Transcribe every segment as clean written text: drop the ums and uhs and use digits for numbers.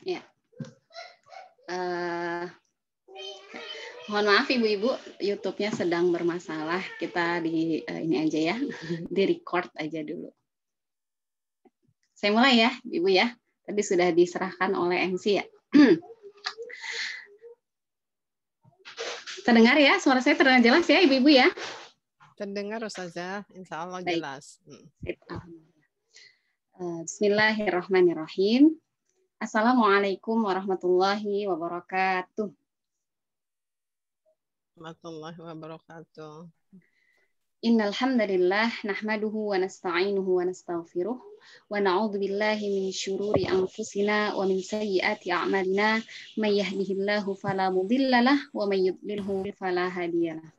Ya. Mohon maaf ibu-ibu, YouTube-nya sedang bermasalah. Kita di ini aja ya, di record aja dulu. Saya mulai ya, ibu ya. Tadi sudah diserahkan oleh MC ya. Terdengar ya, suara saya terdengar jelas ya ibu-ibu ya? Terdengar Ustazah, insya Allah jelas. Bismillahirrahmanirrahim. Assalamualaikum warahmatullahi wabarakatuh. Warahmatullahi wabarakatuh. Innal hamdalillah nahmaduhu wa nasta'inuhu wa nastaghfiruh wa na'udzu billahi min syururi anfusina wa min sayyiati a'malina may yahdihillahu fala mudhillalah wa may yudlilhu fala hadiyalah.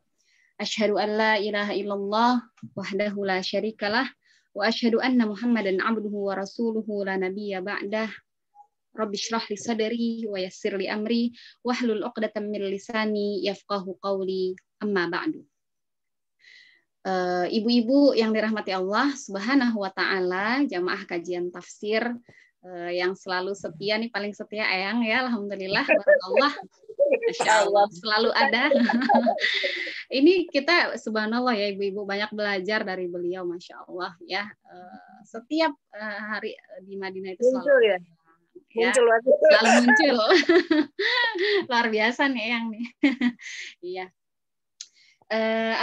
Asyhadu an la ilaha illallah wahdahu la syarikalah wa asyhadu anna Muhammadan abduhu wa rasuluhu la nabiyya ba'dah. Rabbi shrah li sadri wa yassir li amri wahlul 'uqdatam min lisani yafqahu qawli amma ba'du. Ibu-ibu yang dirahmati Allah Subhanahu wa taala, jamaah kajian tafsir yang selalu setia nih, paling setia Eyang ya, alhamdulillah, barakallah. Masya Allah, selalu ada. Ini kita subhanallah ya ibu-ibu, banyak belajar dari beliau, Masya Allah ya. Setiap hari di Madinah itu selalu ya, selalu muncul. Luar biasa nih Eyang nih. Iya.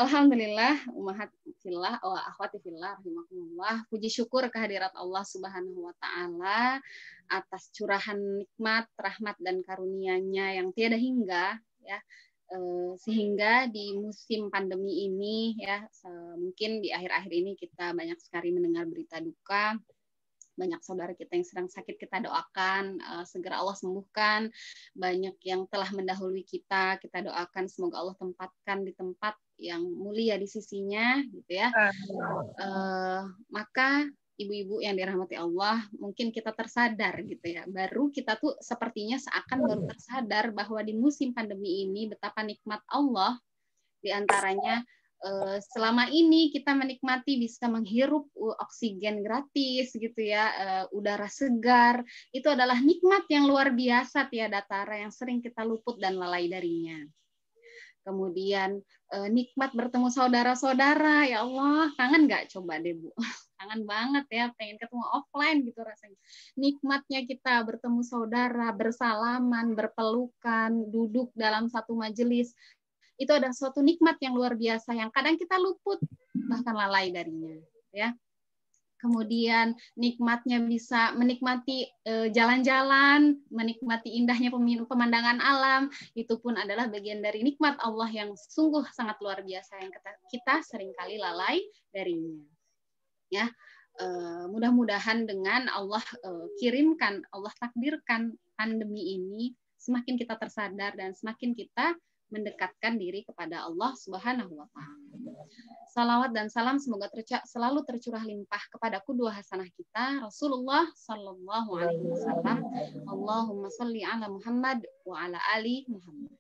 Alhamdulillah, ummahat fillah wa akhwati fillah rahimakumullah. Puji syukur kehadirat Allah Subhanahu wa taala atas curahan nikmat, rahmat dan karunia-Nya yang tiada hingga ya. Sehingga di musim pandemi ini ya, mungkin di akhir-akhir ini kita banyak sekali mendengar berita duka. Banyak saudara kita yang sedang sakit, kita doakan segera Allah sembuhkan. Banyak yang telah mendahului kita doakan semoga Allah tempatkan di tempat yang mulia di sisinya, gitu ya. Maka ibu-ibu yang dirahmati Allah, mungkin kita tersadar gitu ya. Baru kita tuh sepertinya seakan baru tersadar bahwa di musim pandemi ini betapa nikmat Allah, diantaranya selama ini kita menikmati bisa menghirup oksigen gratis gitu ya, udara segar, itu adalah nikmat yang luar biasa tiada tara yang sering kita luput dan lalai darinya. Kemudian nikmat bertemu saudara-saudara, ya Allah, kangen nggak coba deh Bu? Kangen banget ya, pengen ketemu offline gitu rasanya. Nikmatnya kita bertemu saudara, bersalaman, berpelukan, duduk dalam satu majelis, itu adalah suatu nikmat yang luar biasa yang kadang kita luput bahkan lalai darinya ya. Kemudian nikmatnya bisa menikmati jalan-jalan, menikmati indahnya pemandangan alam, itu pun adalah bagian dari nikmat Allah yang sungguh sangat luar biasa yang kita seringkali lalai darinya ya. Mudah-mudahan dengan Allah kirimkan, Allah takdirkan pandemi ini, semakin kita tersadar dan semakin kita mendekatkan diri kepada Allah Subhanahu wa taala. Salawat dan salam semoga selalu tercurah limpah kepada qudwah hasanah kita Rasulullah sallallahu alaihi wasallam. Allahumma shalli ala Muhammad wa ala ali Muhammad.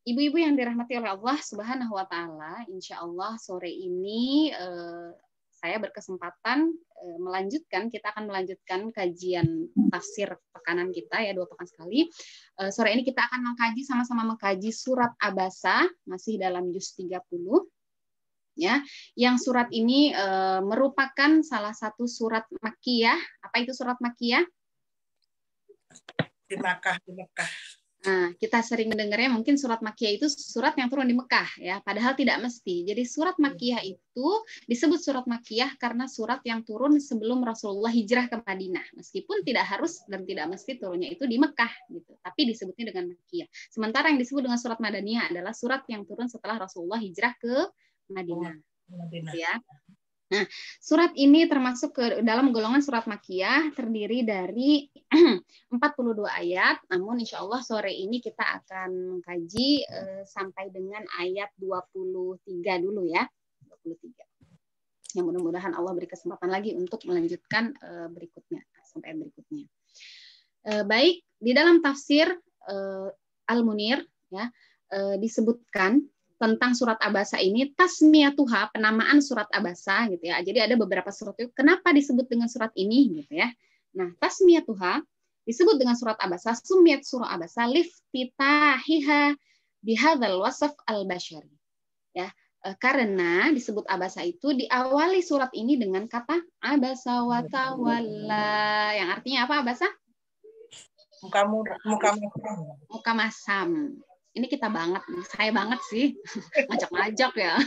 Ibu-ibu yang dirahmati oleh Allah Subhanahu wa taala, insyaallah sore ini saya berkesempatan kita akan melanjutkan kajian tafsir pekanan kita ya, 2 pekan sekali. Sore ini kita akan sama-sama mengkaji surat Abasa, masih dalam juz 30 ya. Yang surat ini merupakan salah satu surat Makkiyah. Apa itu surat Makkiyah? Di Mekah. Nah, kita sering mendengarnya mungkin surat Makkiyah itu surat yang turun di Mekah ya, padahal tidak mesti. Jadi surat Makkiyah itu disebut surat Makkiyah karena surat yang turun sebelum Rasulullah hijrah ke Madinah. Meskipun tidak harus dan tidak mesti turunnya itu di Mekah gitu, tapi disebutnya dengan Makkiyah. Sementara yang disebut dengan surat Madaniyah adalah surat yang turun setelah Rasulullah hijrah ke Madinah. Ya. Nah, surat ini termasuk ke dalam golongan surat Makkiyah, terdiri dari 42 ayat, namun insya Allah sore ini kita akan mengkaji sampai dengan ayat 23 dulu ya, 23. Yang mudah-mudahan Allah beri kesempatan lagi untuk melanjutkan berikutnya, sampai berikutnya. Baik, di dalam tafsir Al-Munir ya, disebutkan tentang surat Abasa ini, tasmiyatuha, penamaan surat Abasa gitu ya. Jadi ada beberapa surat itu kenapa disebut dengan surat ini gitu ya. Nah, tasmiyatuha Disebut dengan surat Abasa, sumiyat surah Abasa liftitahiha bihadzal wasf al-basyari. Ya, karena disebut Abasa itu diawali surat ini dengan kata abasa wa tawalla, yang artinya apa Abasa? Muka masam. Ini kita banget, saya banget sih, ngajak-ngajak ya.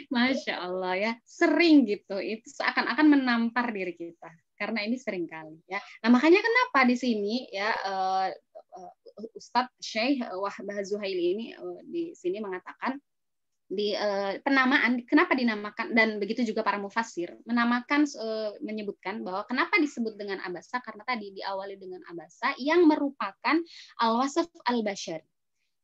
Masya Allah ya, sering gitu, itu seakan-akan menampar diri kita, karena ini sering kali ya. Nah makanya kenapa di sini ya Ustadz Syekh Wahbah Zuhaili ini di sini mengatakan di penamaan kenapa dinamakan, dan begitu juga para mufassir menamakan menyebutkan bahwa kenapa disebut dengan abasa, karena tadi diawali dengan abasa yang merupakan al-wasf al-basyari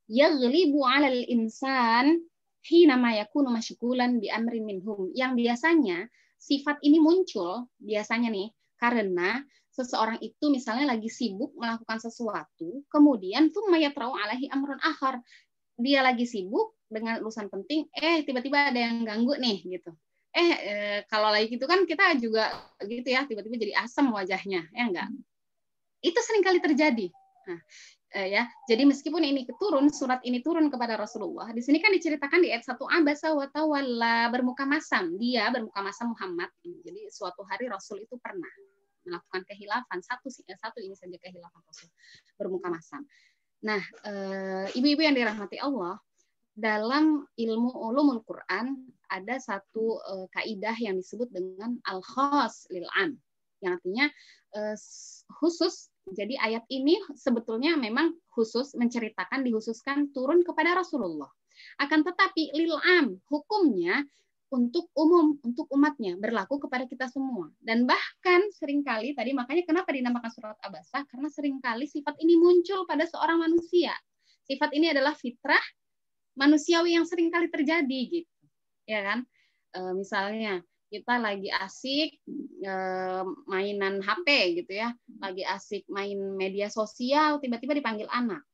yaghlibu 'alal insan hina ma yakunu mashghulan bi amrin minhum, yang biasanya sifat ini muncul biasanya nih karena seseorang itu misalnya lagi sibuk melakukan sesuatu, kemudian thumma yatra'u 'alaihi amrun akhar, dia lagi sibuk dengan urusan penting, tiba-tiba ada yang ganggu nih gitu. Kalau lagi gitu kan kita juga gitu ya, tiba-tiba jadi asam wajahnya, ya enggak? Itu sering kali terjadi. Nah, ya, jadi meskipun ini turun, surat ini turun kepada Rasulullah, di sini kan diceritakan di ayat 1 abasa wa tawalla, bermuka masam. Dia bermuka masam Muhammad. Jadi suatu hari Rasul itu pernah melakukan kehilafan, satu ini saja kehilafan Rasul, bermuka masam. Nah, ibu-ibu yang dirahmati Allah, dalam ilmu ulumul Quran ada satu kaidah yang disebut dengan al-khas lil am, yang artinya khusus. Jadi ayat ini sebetulnya memang khusus menceritakan, dihususkan turun kepada Rasulullah. Akan tetapi lil am, hukumnya untuk umum, untuk umatnya, berlaku kepada kita semua. Dan bahkan seringkali tadi, makanya kenapa dinamakan surat Abasa, karena seringkali sifat ini muncul pada seorang manusia. Sifat ini adalah fitrah manusiawi yang seringkali terjadi gitu. Ya kan? Misalnya kita lagi asik mainan HP gitu ya, lagi asik main media sosial, tiba-tiba dipanggil anak.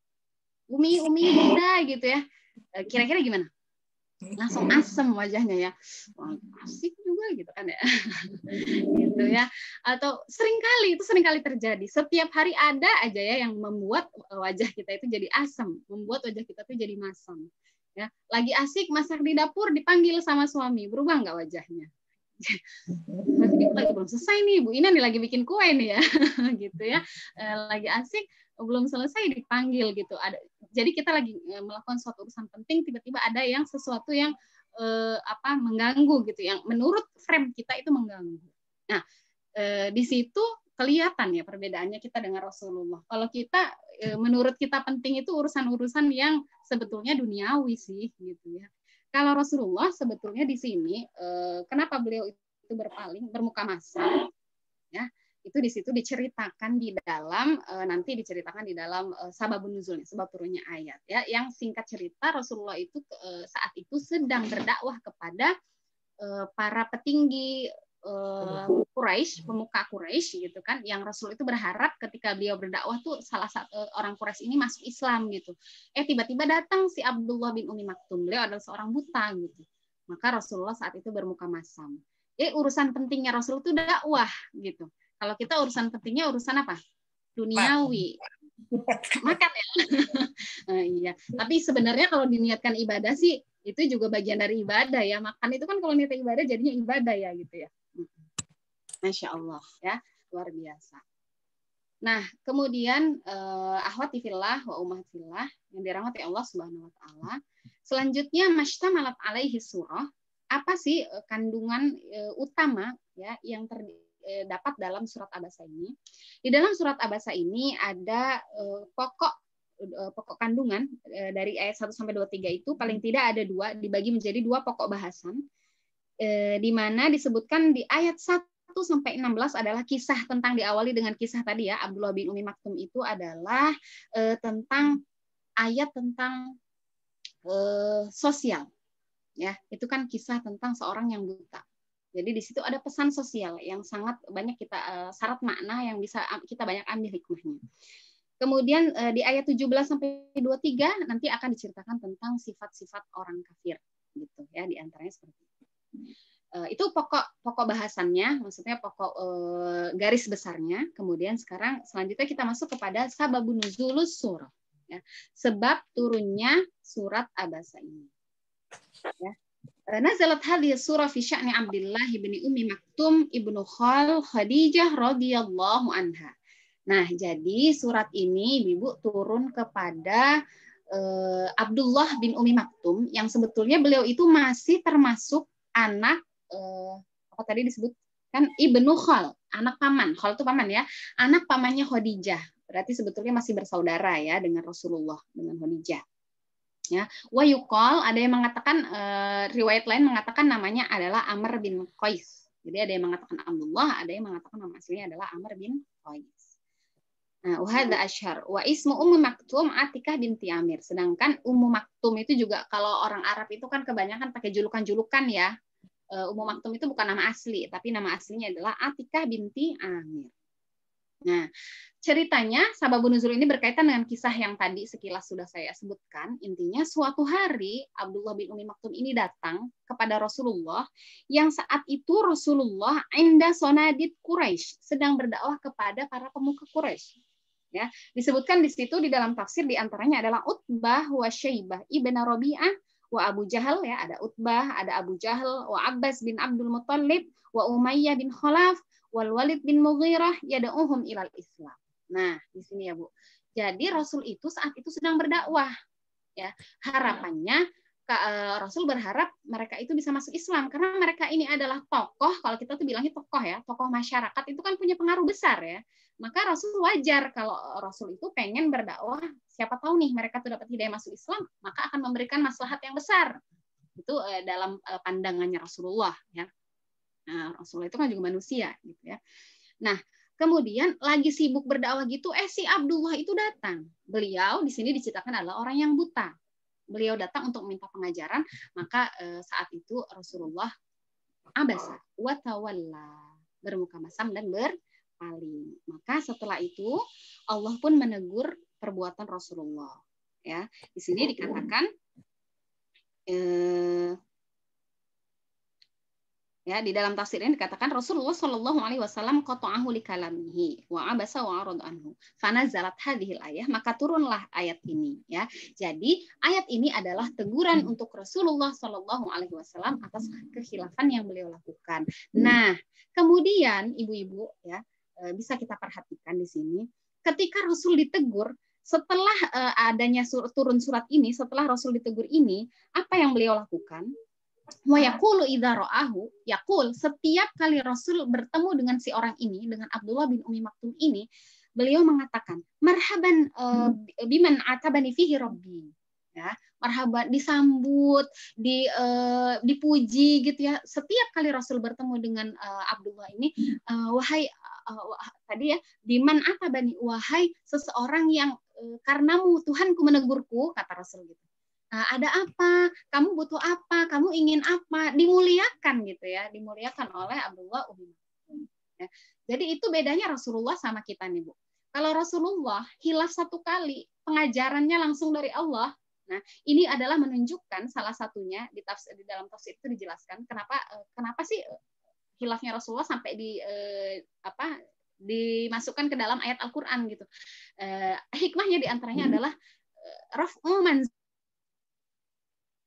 Umi, bunda gitu ya. Kira-kira gimana? Langsung asem wajahnya ya, asik juga gitu kan ya, gitu ya. Atau itu seringkali terjadi. Setiap hari ada aja ya yang membuat wajah kita itu jadi asam, membuat wajah kita itu jadi masam. Ya, lagi asik masak di dapur dipanggil sama suami, berubah nggak wajahnya? Lagi belum selesai nih, Bu Ina nih lagi bikin kue nih ya, gitu ya. Lagi asik belum selesai dipanggil gitu. Jadi kita lagi melakukan suatu urusan penting, tiba-tiba ada yang sesuatu yang mengganggu gitu, yang menurut frame kita itu mengganggu. Nah, di situ kelihatan ya perbedaannya kita dengan Rasulullah. Kalau kita menurut kita penting itu urusan-urusan yang sebetulnya duniawi sih gitu ya. Kalau Rasulullah sebetulnya di sini kenapa beliau itu bermuka masam ya, itu di situ diceritakan di dalam nanti diceritakan di dalam sababun nuzulnya, sebab turunnya ayat ya, yang singkat cerita Rasulullah itu saat itu sedang berdakwah kepada para petinggi Quraisy, pemuka Quraisy gitu kan, yang Rasul itu berharap ketika beliau berdakwah tuh salah satu orang Quraisy ini masuk Islam gitu. Tiba-tiba datang si Abdullah bin Umi Maktum, beliau adalah seorang buta gitu. Maka Rasulullah saat itu bermuka masam. Urusan pentingnya Rasul itu dakwah gitu. Kalau kita urusan pentingnya urusan apa? Duniawi. Makan ya. Iya. Tapi sebenarnya kalau diniatkan ibadah sih itu juga bagian dari ibadah ya. Makan itu kan kalau niat ibadah jadinya ibadah ya gitu ya. Masya Allah ya, luar biasa. Nah, kemudian akhwati fillah wa ummati fillah yang dirahmati Allah Subhanahu wa taala. Selanjutnya mashtamalat alaihi surah. Apa sih kandungan utama ya yang terdapat dalam surat Abasa ini? Di dalam surat Abasa ini ada pokok kandungan dari ayat 1 sampai 23 itu paling tidak ada dua, dibagi menjadi dua pokok bahasan. Di mana disebutkan di ayat 1 sampai 16 adalah kisah tentang, diawali dengan kisah tadi ya, Abdullah bin Umi Maktum itu adalah tentang ayat tentang sosial. Ya, itu kan kisah tentang seorang yang buta. Jadi di situ ada pesan sosial yang sangat banyak kita syarat makna yang bisa kita banyak ambil hikmahnya. Kemudian di ayat 17 sampai 23 nanti akan diceritakan tentang sifat-sifat orang kafir gitu ya, di antaranya seperti itu. Itu pokok bahasannya, maksudnya pokok garis besarnya. Kemudian selanjutnya kita masuk kepada sababun nuzulus surah, ya. Sebab turunnya surat Abasa ini, ya. Nazalat hadhihi surah fi sya'ni Abdullah bin Ummi Maktum ibnu Khadijah radhiyallahu anha. Nah, jadi surat ini Ibu turun kepada Abdullah bin Ummi Maktum, yang sebetulnya beliau itu masih termasuk anak apa tadi disebut kan Ibnu Khal, anak paman. Khal itu paman ya, anak pamannya Khadijah. Berarti sebetulnya masih bersaudara ya dengan Rasulullah, dengan Khadijah. Ya, wa yuqal, ada yang mengatakan riwayat lain mengatakan namanya adalah Amr bin Qais. Jadi ada yang mengatakan Abdullah, ada yang mengatakan nama aslinya adalah Amr bin Qais. Nah, wahada asyhar wa ismu Ummu Maktum Atikah binti Amir. Sedangkan Ummu Maktum itu juga kalau orang Arab itu kan kebanyakan pakai julukan-julukan ya. Ummu Maktum itu bukan nama asli, tapi nama aslinya adalah Atikah binti Amir. Nah, ceritanya sababun nuzul ini berkaitan dengan kisah yang tadi sekilas sudah saya sebutkan. Intinya suatu hari Abdullah bin Ummi Maktum ini datang kepada Rasulullah, yang saat itu Rasulullah inda sonadid Quraisy, sedang berdakwah kepada para pemuka Quraisy. Ya, disebutkan di situ di dalam tafsir diantaranya adalah Utbah wa Syaibah ibn Rabi'ah wa Abu Jahal, ya, ada Utbah, ada Abu Jahal, wa Abbas bin Abdul Muttalib, wa Umayyah bin Khalaf, wal Walid bin Mughirah yad'uhum ilal Islam. Nah, di sini ya, Bu. Jadi Rasul itu saat itu sedang berdakwah, ya. Harapannya Rasul berharap mereka itu bisa masuk Islam karena mereka ini adalah tokoh, kalau kita tuh bilangnya tokoh ya, tokoh masyarakat itu kan punya pengaruh besar ya. Maka Rasul wajar kalau Rasul itu pengen berdakwah, siapa tahu nih mereka tuh dapat hidayah masuk Islam, maka akan memberikan maslahat yang besar. Itu dalam pandangannya Rasulullah ya. Nah, Rasulullah itu kan juga manusia gitu ya. Nah, kemudian lagi sibuk berdakwah gitu, si Abdullah itu datang. Beliau di sini diceritakan adalah orang yang buta. Beliau datang untuk meminta pengajaran, maka saat itu Rasulullah abasa wa tawalla, bermuka masam dan berpaling. Maka setelah itu Allah pun menegur perbuatan Rasulullah. Ya, di sini dikatakan ya, di dalam tafsir ini dikatakan Rasulullah Shallallahu Alaihi Wasallam qata'ahu li kalamihi wa abasa wa arad anhu. Fanazalat hadhil ayah, maka turunlah ayat ini ya. Jadi ayat ini adalah teguran untuk Rasulullah Shallallahu Alaihi Wasallam atas kekhilafan yang beliau lakukan. Nah, kemudian ibu-ibu ya, bisa kita perhatikan di sini ketika Rasul ditegur, setelah adanya turun surat ini, setelah Rasul ditegur ini, apa yang beliau lakukan? Wa yaqulu idza ra'ahu, yaqul, setiap kali Rasul bertemu dengan si orang ini, dengan Abdullah bin Ummi Maktum ini, beliau mengatakan marhaban biman atabani fihi rabbi, ya, marhaban, disambut, dipuji gitu ya. Setiap kali Rasul bertemu dengan Abdullah ini, wahai tadi ya, biman atabani, wahai seseorang yang karenamu Tuhanku menegurku, kata Rasul gitu. Ada apa? Kamu butuh apa? Kamu ingin apa? Dimuliakan gitu ya, dimuliakan oleh Abdullah bin Maktum. Ya. Jadi itu bedanya Rasulullah sama kita nih, Bu. Kalau Rasulullah hilaf satu kali, pengajarannya langsung dari Allah. Nah, ini adalah menunjukkan salah satunya di dalam tafsir itu dijelaskan kenapa sih hilafnya Rasulullah sampai dimasukkan ke dalam ayat Al-Qur'an gitu. Hikmahnya diantaranya adalah raf'u manzil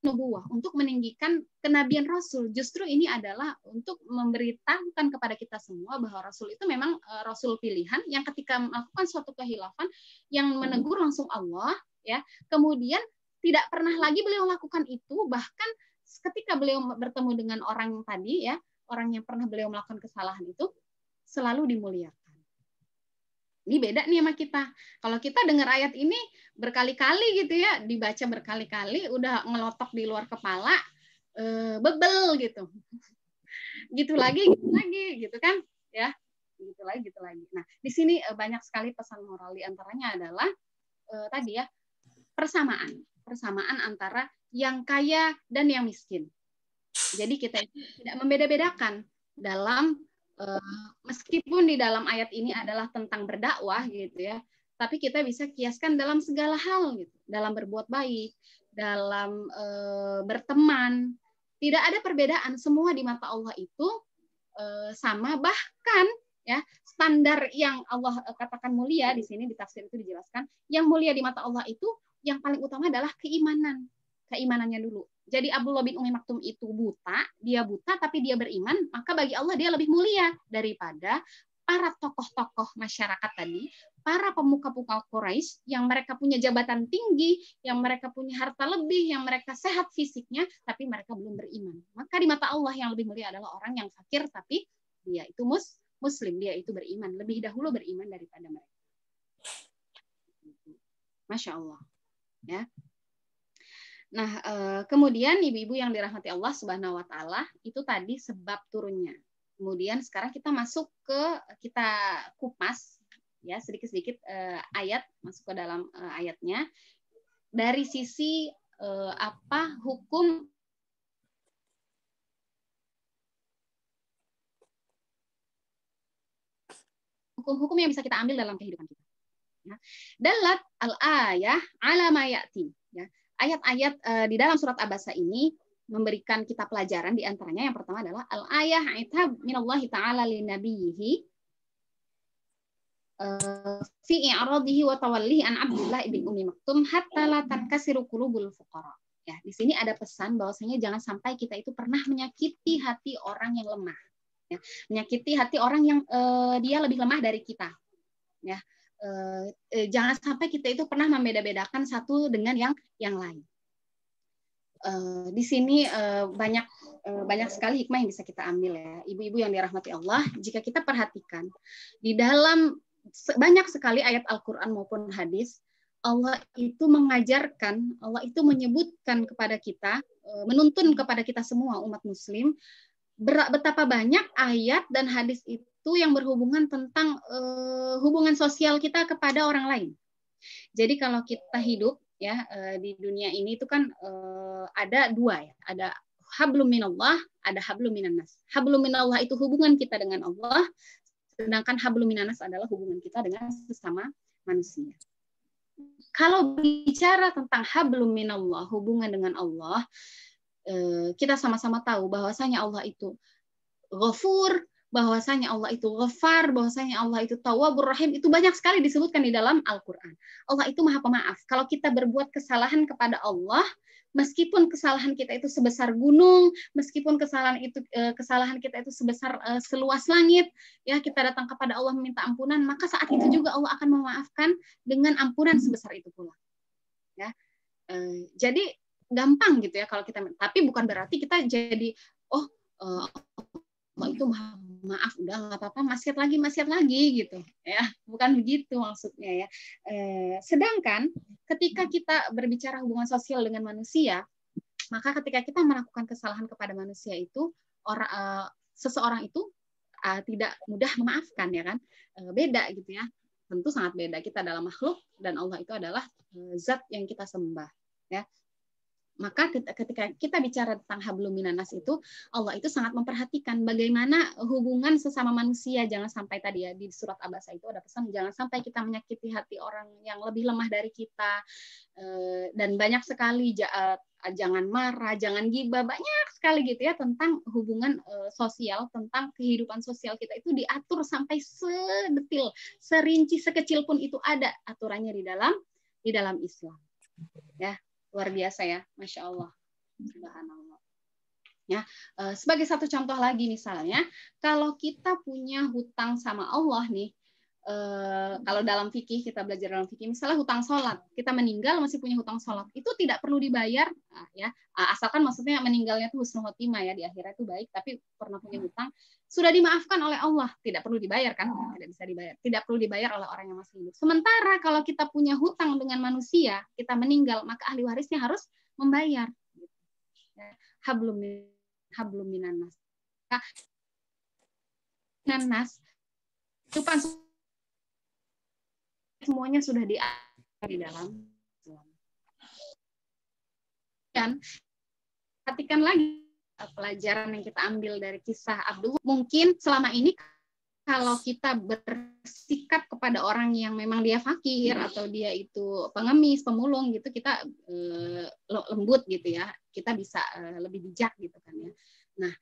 nubuwah, untuk meninggikan kenabian Rasul. Justru ini adalah untuk memberitahukan kepada kita semua bahwa Rasul itu memang Rasul pilihan yang ketika melakukan suatu kehilafan yang menegur langsung Allah ya. Kemudian tidak pernah lagi beliau lakukan itu, bahkan ketika beliau bertemu dengan orang tadi ya, orang yang pernah beliau melakukan kesalahan itu selalu dimuliakan. Ini beda nih sama kita. Kalau kita dengar ayat ini berkali-kali gitu ya, dibaca berkali-kali, udah ngelotok di luar kepala, bebel gitu. Gitu lagi gitu kan, ya. Gitu lagi. Nah, di sini banyak sekali pesan moral, di antaranya adalah tadi ya, persamaan antara yang kaya dan yang miskin. Jadi kita itu tidak membeda-bedakan dalam meskipun di dalam ayat ini adalah tentang berdakwah gitu ya, tapi kita bisa kiaskan dalam segala hal gitu, dalam berbuat baik, dalam berteman, Tidak ada perbedaan, semua di mata Allah itu sama, bahkan ya standar yang Allah katakan mulia di sini di tafsir itu dijelaskan, yang mulia di mata Allah itu yang paling utama adalah keimanannya dulu. Jadi Abdullah bin Umi Maktum itu dia buta tapi dia beriman, maka bagi Allah dia lebih mulia daripada para tokoh-tokoh masyarakat tadi, para pemuka-pemuka Quraisy yang mereka punya jabatan tinggi, yang mereka punya harta lebih, yang mereka sehat fisiknya, tapi mereka belum beriman. Maka di mata Allah yang lebih mulia adalah orang yang fakir, tapi dia itu muslim, dia itu beriman, lebih dahulu beriman daripada mereka. Masya Allah. Ya. Nah, kemudian ibu-ibu yang dirahmati Allah Subhanahu Wa Taala, itu tadi sebab turunnya. Kemudian sekarang kita kupas ya sedikit-sedikit ayat, masuk ke dalam ayatnya dari sisi apa hukum yang bisa kita ambil dalam kehidupan kita. Ya. Dalat al-ayah ala ma ya'ti. Ya. Ayat-ayat di dalam surat Abasa ini memberikan kita pelajaran, di antaranya yang pertama adalah al-ayah aitab minallahi ta'ala li nabiyhi fi i'radihi wa tawallihi an Abdullah ibn Umi Maktum hatta la tankasiru qulubul fuqara. Ya, di sini ada pesan bahwasanya jangan sampai kita itu pernah menyakiti hati orang yang lemah. Ya, menyakiti hati orang yang dia lebih lemah dari kita. Ya, jangan sampai kita itu pernah membeda-bedakan satu dengan yang lain. Di sini banyak sekali hikmah yang bisa kita ambil ya, ibu-ibu yang dirahmati Allah. Jika kita perhatikan di dalam banyak sekali ayat Al-Quran maupun hadis, Allah itu mengajarkan, Allah itu menyebutkan kepada kita, menuntun kepada kita semua umat Muslim, betapa banyak ayat dan hadis itu yang berhubungan tentang hubungan sosial kita kepada orang lain. Jadi kalau kita hidup ya di dunia ini itu kan ada dua ya, ada hablum minallah, ada hablum minannas. Hablum minallah itu hubungan kita dengan Allah, sedangkan hablum minannas adalah hubungan kita dengan sesama manusia. Kalau bicara tentang hablum minallah, hubungan dengan Allah, kita sama-sama tahu bahwasanya Allah itu Ghafur, bahwasanya Allah itu Ghafar, bahwasanya Allah itu Tawwabur Rahim, itu banyak sekali disebutkan di dalam Al-Qur'an. Allah itu Maha Pemaaf. Kalau kita berbuat kesalahan kepada Allah, meskipun kesalahan kita itu sebesar gunung, meskipun kesalahan kita itu sebesar seluas langit, ya kita datang kepada Allah meminta ampunan, maka saat itu juga Allah akan memaafkan dengan ampunan sebesar itu pula. Ya. Jadi gampang gitu ya kalau kita, tapi bukan berarti kita jadi Allah itu maaf, udah nggak apa-apa, maksiat lagi gitu ya, bukan begitu maksudnya ya. Sedangkan ketika kita berbicara hubungan sosial dengan manusia, maka ketika kita melakukan kesalahan kepada manusia itu, seseorang itu tidak mudah memaafkan ya kan, beda gitu ya, tentu sangat beda. Kita adalah makhluk dan Allah itu adalah zat yang kita sembah ya. Maka ketika kita bicara tentang hablum minannas itu, Allah itu sangat memperhatikan bagaimana hubungan sesama manusia. Jangan sampai tadi ya di surat Abasa itu ada pesan, jangan sampai kita menyakiti hati orang yang lebih lemah dari kita. Dan banyak sekali jangan marah, jangan gibah, banyak sekali gitu ya tentang hubungan sosial, tentang kehidupan sosial kita itu diatur sampai sedetil, serinci sekecil pun itu ada aturannya di dalam Islam. Ya. Luar biasa ya, Masya Allah, Subhanallah. Ya, sebagai satu contoh lagi misalnya, kalau kita punya hutang sama Allah nih, kalau dalam fikih, kita belajar dalam fikih, misalnya hutang sholat, kita meninggal masih punya hutang sholat, itu tidak perlu dibayar, ya, asalkan maksudnya meninggalnya itu husnul khotimah ya, di akhirat itu baik, tapi pernah punya hutang, sudah dimaafkan oleh Allah, tidak perlu dibayar kan, tidak bisa dibayar, tidak perlu dibayar oleh orang yang masih hidup. Sementara kalau kita punya hutang dengan manusia, kita meninggal, maka ahli warisnya harus membayar. Hablum minannas. Minannas, kehidupan semuanya sudah di dalam. Dan perhatikan lagi pelajaran yang kita ambil dari kisah Abdullah. Mungkin selama ini kalau kita bersikap kepada orang yang memang dia fakir atau dia itu pengemis, pemulung gitu, kita lembut gitu ya, kita bisa lebih bijak gitu kan ya. Nah,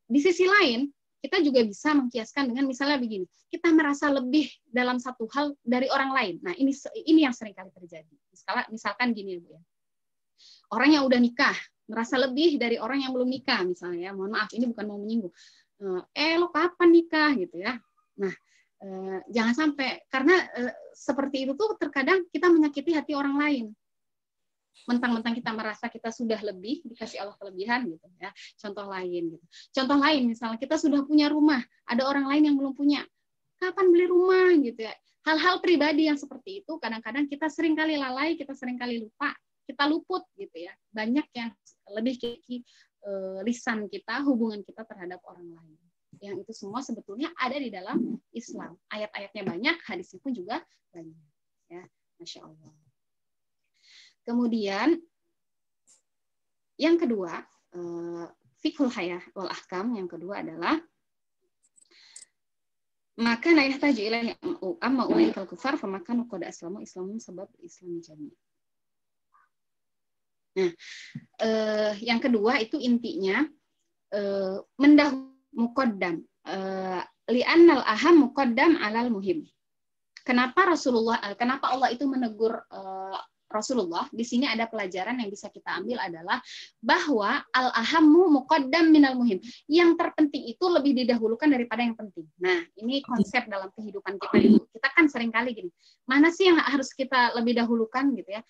di sisi lain kita juga bisa mengkiaskan dengan misalnya begini, kita merasa lebih dalam satu hal dari orang lain. Nah, ini yang sering kali terjadi. Misalkan gini Bu ya. Orang yang udah nikah merasa lebih dari orang yang belum nikah misalnya ya. Mohon maaf, ini bukan mau menyinggung. Lo kapan nikah gitu ya. Nah, jangan sampai, karena seperti itu tuh terkadang kita menyakiti hati orang lain. Mentang-mentang kita merasa kita sudah lebih, dikasih Allah kelebihan gitu ya. Contoh lain gitu. Contoh lain misalnya kita sudah punya rumah, ada orang lain yang belum punya. Kapan beli rumah gitu ya. Hal-hal pribadi yang seperti itu kadang-kadang kita sering kali lalai, kita sering kali lupa, kita luput gitu ya. Banyak yang lebih lisan kita, hubungan kita terhadap orang lain. Yang itu semua sebetulnya ada di dalam Islam. Ayat-ayatnya banyak, hadisnya pun juga banyak. Ya, Masya Allah. Kemudian yang kedua, fiqhul hayah wal ahkam, yang kedua adalah maka la yahtaju ilaihi amma ulaikal kufar fa makanu qad aslamu islamun sebab Islam jami. Nah, yang kedua itu intinya muqaddam li'annal aham muqaddam alal muhim. Kenapa Allah itu menegur Rasulullah? Di sini ada pelajaran yang bisa kita ambil adalah bahwa al-ahammu muqaddam minal muhim. Yang terpenting itu lebih didahulukan daripada yang penting. Nah, ini konsep dalam kehidupan kita itu. Kita kan sering kali gini, mana sih yang harus kita lebih dahulukan gitu ya?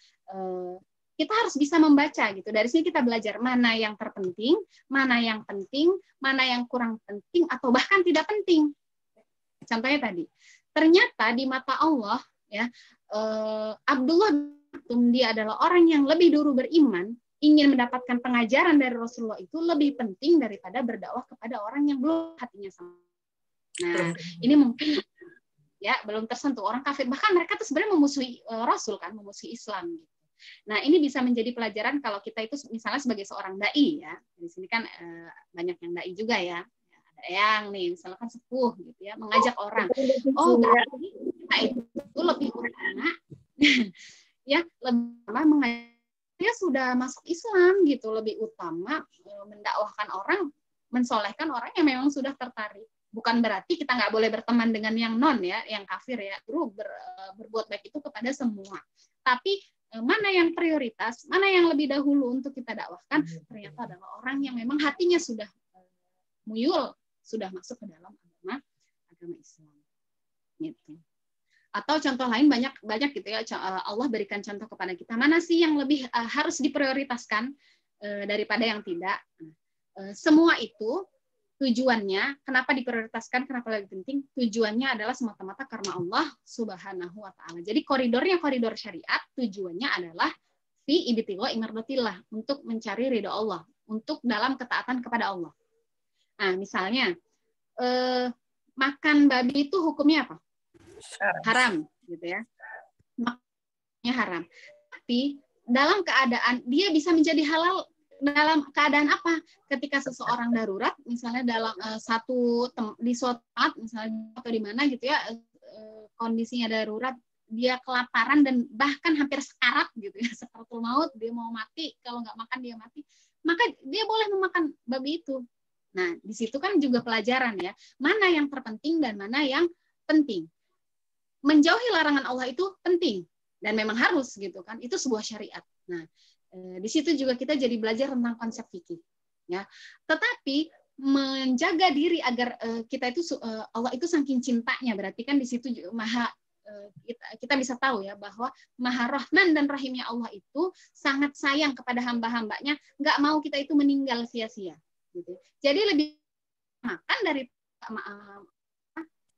Kita harus bisa membaca gitu. Dari sini kita belajar mana yang terpenting, mana yang penting, mana yang kurang penting, atau bahkan tidak penting. Contohnya tadi, ternyata di mata Allah ya, Abdullah dia adalah orang yang lebih dulu beriman, ingin mendapatkan pengajaran dari Rasulullah itu lebih penting daripada berdakwah kepada orang yang belum hatinya sama. Nah, ini mungkin ya belum tersentuh orang kafir, bahkan mereka tuh sebenarnya memusuhi Rasul kan, memusuhi Islam gitu. Nah, ini bisa menjadi pelajaran kalau kita itu misalnya sebagai seorang dai ya. Di sini kan banyak yang dai juga ya. Ada yang nih misalkan sepuh gitu ya, mengajak orang. Oh, berarti kita itu lebih utama ya, lebih utama mengajak dia sudah masuk Islam gitu, lebih utama mendakwahkan orang, mensolehkan orang yang memang sudah tertarik. Bukan berarti kita nggak boleh berteman dengan yang non ya, yang kafir ya. Berbuat baik itu kepada semua. Tapi mana yang prioritas, mana yang lebih dahulu untuk kita dakwahkan, ternyata adalah orang yang memang hatinya sudah muyul, sudah masuk ke dalam agama Islam. Gitu. Atau contoh lain banyak gitu ya, Allah berikan contoh kepada kita, mana sih yang lebih harus diprioritaskan daripada yang tidak. Semua itu tujuannya, kenapa diprioritaskan, kenapa lebih penting, tujuannya adalah semata-mata karena Allah Subhanahu wa Ta'ala. Jadi koridornya koridor syariat, tujuannya adalah fi ibtigha imardatillah, untuk mencari ridho Allah, untuk dalam ketaatan kepada Allah. Nah, misalnya makan babi itu hukumnya apa? Haram, gitu ya. Makannya haram. Tapi dalam keadaan dia bisa menjadi halal dalam keadaan apa? Ketika seseorang darurat, misalnya dalam di suatu tempat, misalnya atau di mana gitu ya, kondisinya darurat, dia kelaparan dan bahkan hampir sekarat gitu ya, sekaratul maut, dia mau mati, kalau nggak makan dia mati, maka dia boleh memakan babi itu. Nah, di situ kan juga pelajaran ya, mana yang terpenting dan mana yang penting. Menjauhi larangan Allah itu penting dan memang harus gitu kan, itu sebuah syariat. Nah, di situ juga kita jadi belajar tentang konsep fikih ya. Tetapi menjaga diri agar kita itu Allah itu saking cintanya, berarti kan di situ maha kita bisa tahu ya bahwa Maha Rahman dan Rahimnya Allah itu sangat sayang kepada hamba-hambanya, nggak mau kita itu meninggal sia-sia gitu. Jadi lebih makan dari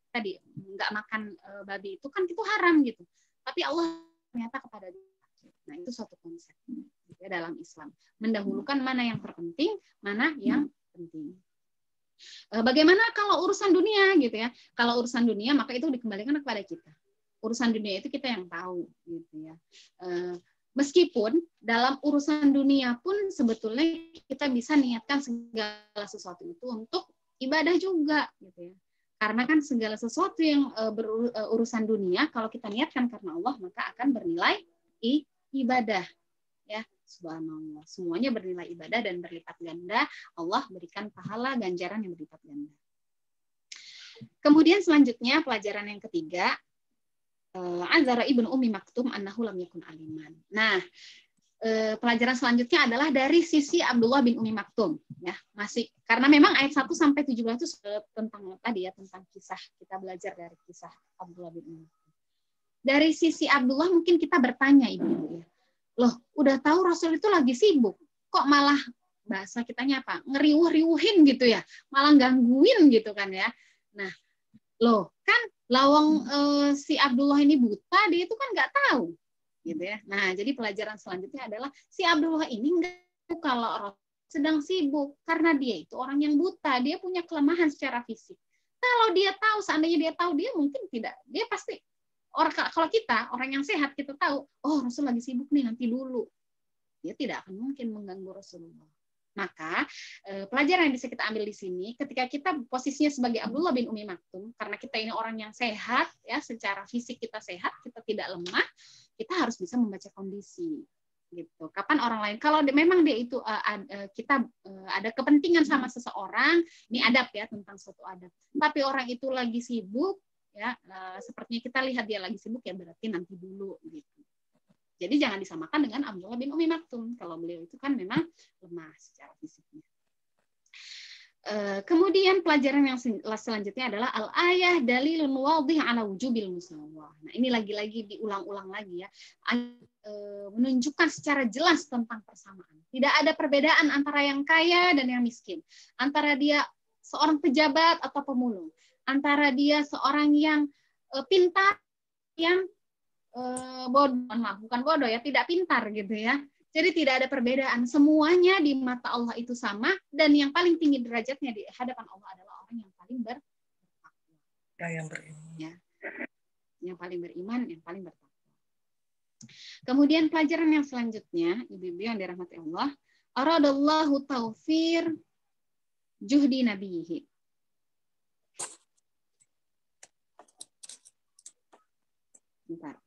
tadi nggak makan babi itu kan itu haram gitu, tapi Allah ternyata kepada dia. Nah, itu suatu konsep ya dalam Islam, mendahulukan mana yang terpenting, mana yang penting. Bagaimana kalau urusan dunia gitu ya? Kalau urusan dunia maka itu dikembalikan kepada kita. Urusan dunia itu kita yang tahu gitu ya. Meskipun dalam urusan dunia pun sebetulnya kita bisa niatkan segala sesuatu itu untuk ibadah juga gitu ya. Karena kan segala sesuatu yang berurusan dunia, kalau kita niatkan karena Allah, maka akan bernilai ibadah. Ya, subhanallah. Semuanya bernilai ibadah dan berlipat ganda. Allah berikan pahala ganjaran yang berlipat ganda. Kemudian selanjutnya pelajaran yang ketiga, Azara ibnu Ummi Maktum annahu lam yakun aliman. Nah, pelajaran selanjutnya adalah dari sisi Abdullah bin Ummi Maktum, ya. Masih karena memang ayat 1 sampai 17 itu tentang tadi ya, tentang kisah, kita belajar dari kisah Abdullah bin Ummi Maktum. Dari sisi Abdullah mungkin kita bertanya Ibu ya. Loh, udah tahu Rasul itu lagi sibuk, kok malah bahasa kitanya apa? Ngeriuh-riuhin gitu ya. Malah gangguin gitu kan ya. Nah, loh, kan lawang si Abdullah ini buta, dia itu kan nggak tahu. Gitu ya. Nah, jadi pelajaran selanjutnya adalah si Abdullah ini enggak tahu kalau Rasul sedang sibuk karena dia itu orang yang buta, dia punya kelemahan secara fisik. Kalau dia tahu, seandainya dia tahu, dia mungkin tidak, dia pasti kalau kita orang yang sehat kita tahu, oh Rasul lagi sibuk nih, nanti dulu. Dia tidak akan mungkin mengganggu Rasulullah. Maka pelajaran yang bisa kita ambil di sini, ketika kita posisinya sebagai Abdullah bin Ummi Maktum, karena kita ini orang yang sehat, ya secara fisik kita sehat, kita tidak lemah, kita harus bisa membaca kondisi. Gitu. Kapan orang lain, kalau memang dia itu kita ada kepentingan sama seseorang, ini adab ya, tentang suatu adab. Tapi orang itu lagi sibuk, ya sepertinya kita lihat dia lagi sibuk, ya berarti nanti dulu gitu. Jadi jangan disamakan dengan Abdullah bin Ummi Maktum. Kalau beliau itu kan memang lemah secara fisiknya. Kemudian pelajaran yang selanjutnya adalah al-ayah dalilun wadih ala wujubil musawah. Nah, ini lagi-lagi diulang-ulang lagi ya. Menunjukkan secara jelas tentang persamaan. Tidak ada perbedaan antara yang kaya dan yang miskin. Antara dia seorang pejabat atau pemulung. Antara dia seorang yang pintar, yang bodoh, bukan bodoh ya, tidak pintar gitu ya. Jadi tidak ada perbedaan, semuanya di mata Allah itu sama, dan yang paling tinggi derajatnya di hadapan Allah adalah orang yang paling bertakwa. Yang beriman. Ya. Yang paling beriman, yang paling bertakwa. Kemudian pelajaran yang selanjutnya, ibu-ibu yang dirahmati Allah, aradallahu taufir juhdi nabiyihi. Bentar.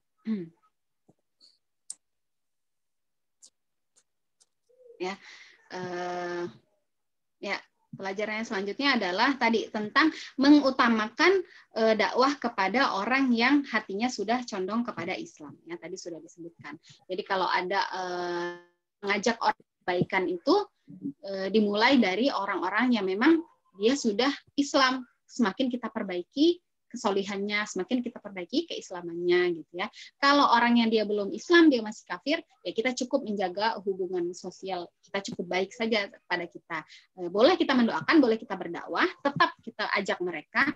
Ya, pelajaran yang selanjutnya adalah tadi tentang mengutamakan dakwah kepada orang yang hatinya sudah condong kepada Islam. Ya, tadi sudah disebutkan. Jadi kalau ada mengajak orang kebaikan itu dimulai dari orang-orang yang memang dia sudah Islam. Semakin kita perbaiki kesolihannya, semakin kita perbaiki keislamannya gitu ya. Kalau orang yang dia belum Islam, dia masih kafir, ya kita cukup menjaga hubungan sosial kita cukup baik saja pada kita. Boleh kita mendoakan, boleh kita berdakwah, tetap kita ajak mereka,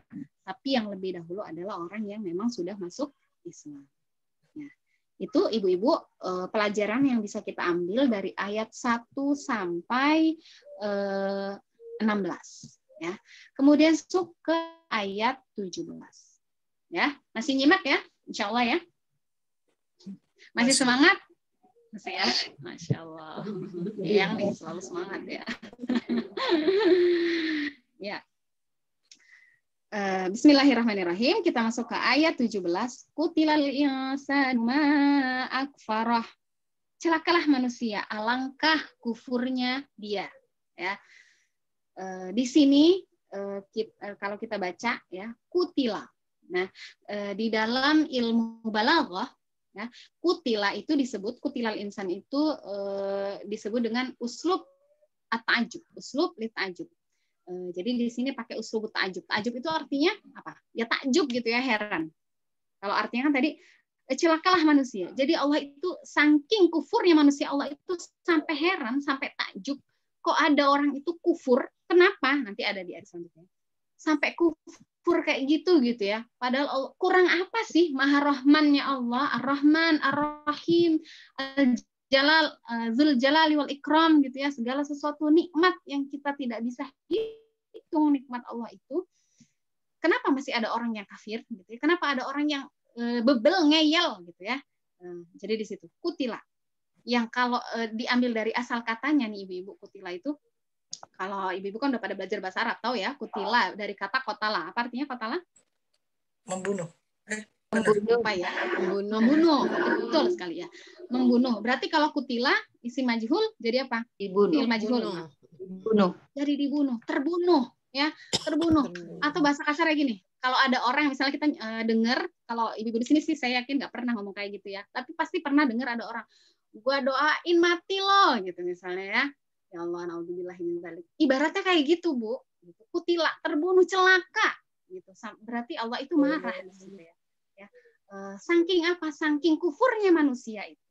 tapi yang lebih dahulu adalah orang yang memang sudah masuk Islam. Ya. Itu ibu-ibu pelajaran yang bisa kita ambil dari ayat 1 sampai 16. Ya. Kemudian masuk ke ayat 17. Ya, masih nyimak ya? Insya Allah ya. Masih semangat? Masih ya? Masya Allah. Yang nih selalu semangat ya. Ya. Bismillahirrahmanirrahim. Kita masuk ke ayat 17. Qutilal insanu ma akfarah. Celakalah manusia, alangkah kufurnya dia. Ya. Di sini kalau kita baca ya kutila. Nah, di dalam ilmu balaghah ya, kutila itu disebut kutilal insan itu disebut dengan uslub at-ta'ajjub, uslub lit-ta'ajjub. Jadi di sini pakai uslub ta'ajjub. Ta'ajjub itu artinya apa? Ya takjub gitu ya, heran. Kalau artinya kan tadi celakalah manusia. Jadi Allah itu saking kufurnya manusia, Allah itu sampai heran, sampai takjub. Kok ada orang itu kufur? Kenapa? Nanti ada di ayat selanjutnya. Sampai kufur kayak gitu ya. Padahal Allah, kurang apa sih Maha Rahmannya Allah, Ar-Rahman, Ar-Rahim, Al-Jalal, Zul Jalali wal Ikram gitu ya. Segala sesuatu nikmat yang kita tidak bisa hitung nikmat Allah itu. Kenapa masih ada orang yang kafir gitu ya? Kenapa ada orang yang bebel, ngeyel gitu ya? Jadi di situ kutila. Yang kalau diambil dari asal katanya nih ibu-ibu, kutila itu Kalau ibu-ibu kan udah pada belajar bahasa Arab, tahu ya, kutila dari kata kotala. Apa artinya kotala? Membunuh. Lupa ya. Membunuh. Betul sekali ya. Membunuh. Berarti kalau kutila isi majhul jadi apa? Dibunuh. Fi'il majhul. Dibunuh. Jadi dibunuh, terbunuh ya, terbunuh. Atau bahasa kasarnya gini, kalau ada orang misalnya kita dengar, kalau ibu-ibu di sini sih saya yakin nggak pernah ngomong kayak gitu ya, tapi pasti pernah dengar ada orang, gua doain mati loh gitu misalnya ya. Ya Allah, naudzubillah min dzalik. Ibaratnya kayak gitu, Bu. Kutila, terbunuh, celaka gitu. Berarti Allah itu marah di situ ya. Saking apa? Saking kufurnya manusia itu.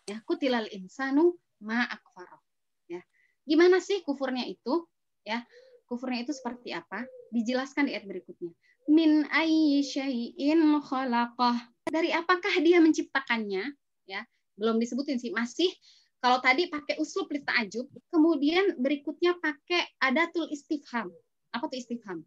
Ya, kutilal insanu ma akfara. Ya. Gimana sih kufurnya itu? Ya, kufurnya itu seperti apa? Dijelaskan di ayat berikutnya. Min ayyi syai'in khalaqah. Dari apakah dia menciptakannya? Ya, belum disebutin sih, masih kalau tadi pakai uslub lita'ajub, kemudian berikutnya pakai adatul istifham. Apa tuh istifham?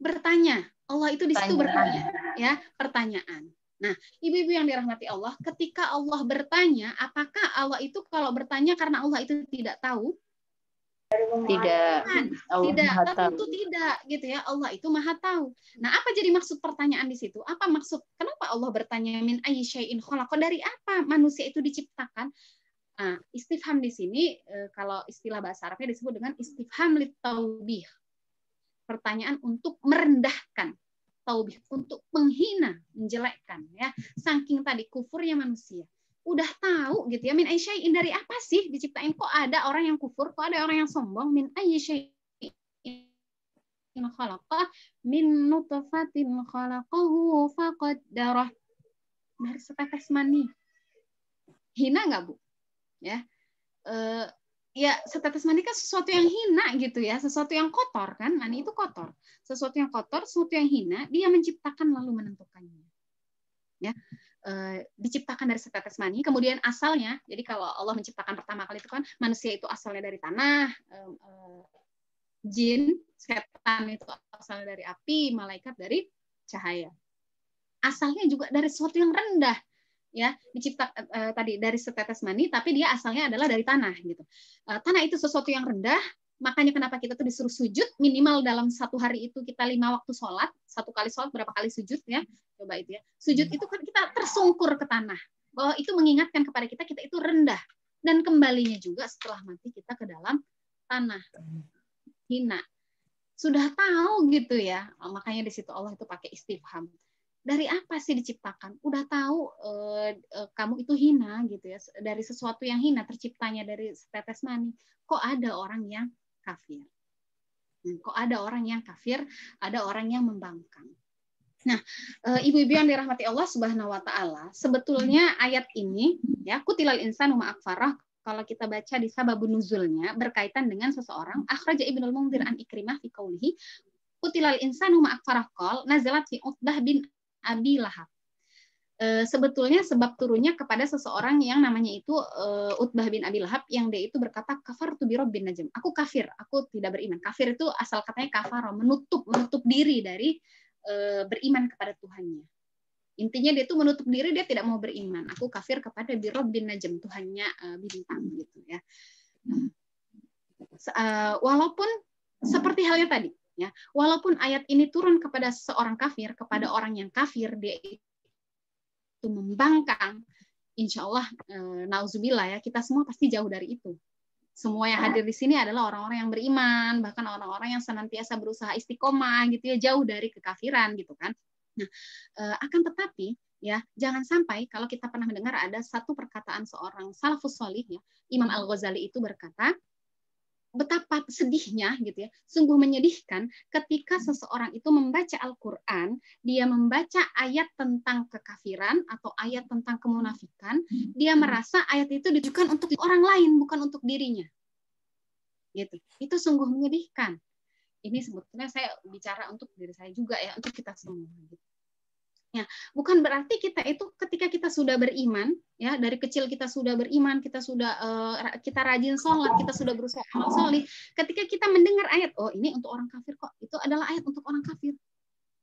Bertanya. Allah itu di situ bertanya, ya, pertanyaan. Nah, ibu-ibu yang dirahmati Allah, ketika Allah bertanya, apakah Allah itu kalau bertanya karena Allah itu tidak tahu? Tidak. Tidak, tentu tidak, gitu ya. Allah itu Maha tahu. Nah, apa jadi maksud pertanyaan di situ? Apa maksud? Kenapa Allah bertanya min ayyi syai'in khalaqa? Dari apa manusia itu diciptakan? Nah, istifham di sini kalau istilah bahasa Arabnya disebut dengan istifham litaubih. Pertanyaan untuk merendahkan, taubih, untuk menghina, menjelekkan ya. Saking tadi kufurnya manusia. Udah tahu gitu ya, min ayyi syai'in, dari apa sih diciptain? Kok ada orang yang kufur, kok ada orang yang sombong? Min ayyi syai'in khalaqah min nutfatin khalaqahu faqaddarah. Dari setetes mani. Hina nggak, Bu? Ya. Ya, setetes mani kan sesuatu yang hina gitu ya, sesuatu yang kotor kan, mani itu kotor, sesuatu yang kotor, sesuatu yang hina, dia menciptakan lalu menentukannya, ya, diciptakan dari setetes mani, kemudian asalnya, jadi kalau Allah menciptakan pertama kali itu kan manusia itu asalnya dari tanah, jin, setan itu asalnya dari api, malaikat dari cahaya, asalnya juga dari sesuatu yang rendah. Ya, diciptakan tadi dari setetes mani, tapi dia asalnya adalah dari tanah gitu. Tanah itu sesuatu yang rendah, makanya kenapa kita tuh disuruh sujud minimal dalam satu hari itu kita 5 waktu sholat, satu kali sholat berapa kali sujud ya, coba itu ya. Sujud itu kan kita tersungkur ke tanah, bahwa itu mengingatkan kepada kita itu rendah, dan kembalinya juga setelah mati kita ke dalam tanah, hina. Sudah tahu gitu ya, makanya di situ Allah itu pakai istifham. Dari apa sih diciptakan? Udah tahu kamu itu hina gitu ya, dari sesuatu yang hina terciptanya dari setetes mani. Kok ada orang yang kafir? Kok ada orang yang kafir? Ada orang yang membangkang. Nah, ibu-ibu yang dirahmati Allah Subhanahu wa taala, sebetulnya ayat ini ya, kutilal insanu ma akfarah, kalau kita baca di sababun nuzulnya berkaitan dengan seseorang, akhraja Ibnul Munzir an Ikrimah fi qaulihi kutilal insanu ma akfarah qol nazalat fi Utbah bin Abi Lahab. Sebetulnya sebab turunnya kepada seseorang yang namanya itu Utbah bin Abi Lahab, yang dia itu berkata kafartu bi rabbin najm. Aku kafir, aku tidak beriman. Kafir itu asal katanya kafara, menutup diri dari beriman kepada Tuhannya. Intinya dia itu menutup diri, dia tidak mau beriman. Aku kafir kepada bi rabbin najm, Tuhannya bintang gitu ya. Walaupun seperti halnya tadi ya, walaupun ayat ini turun kepada seorang kafir, kepada orang yang kafir, dia itu membangkang, insya Allah, nauzubillah ya, kita semua pasti jauh dari itu. Semua yang hadir di sini adalah orang-orang yang beriman, bahkan orang-orang yang senantiasa berusaha istiqomah gitu ya, jauh dari kekafiran gitu kan. Nah, akan tetapi ya, jangan sampai kalau kita pernah mendengar ada satu perkataan seorang salafus sholih ya, Imam Al-Ghazali itu berkata, betapa sedihnya gitu ya, sungguh menyedihkan ketika seseorang itu membaca Al-Quran, dia membaca ayat tentang kekafiran atau ayat tentang kemunafikan, dia merasa ayat itu ditujukan untuk orang lain, bukan untuk dirinya. Gitu. Itu sungguh menyedihkan. Ini sebetulnya saya bicara untuk diri saya juga ya, untuk kita semua. Gitu. Ya, bukan berarti kita itu ketika kita sudah beriman, ya dari kecil kita sudah beriman, kita sudah kita rajin sholat, kita sudah berusaha amal solih. Ketika kita mendengar ayat, oh ini untuk orang kafir kok, itu adalah ayat untuk orang kafir.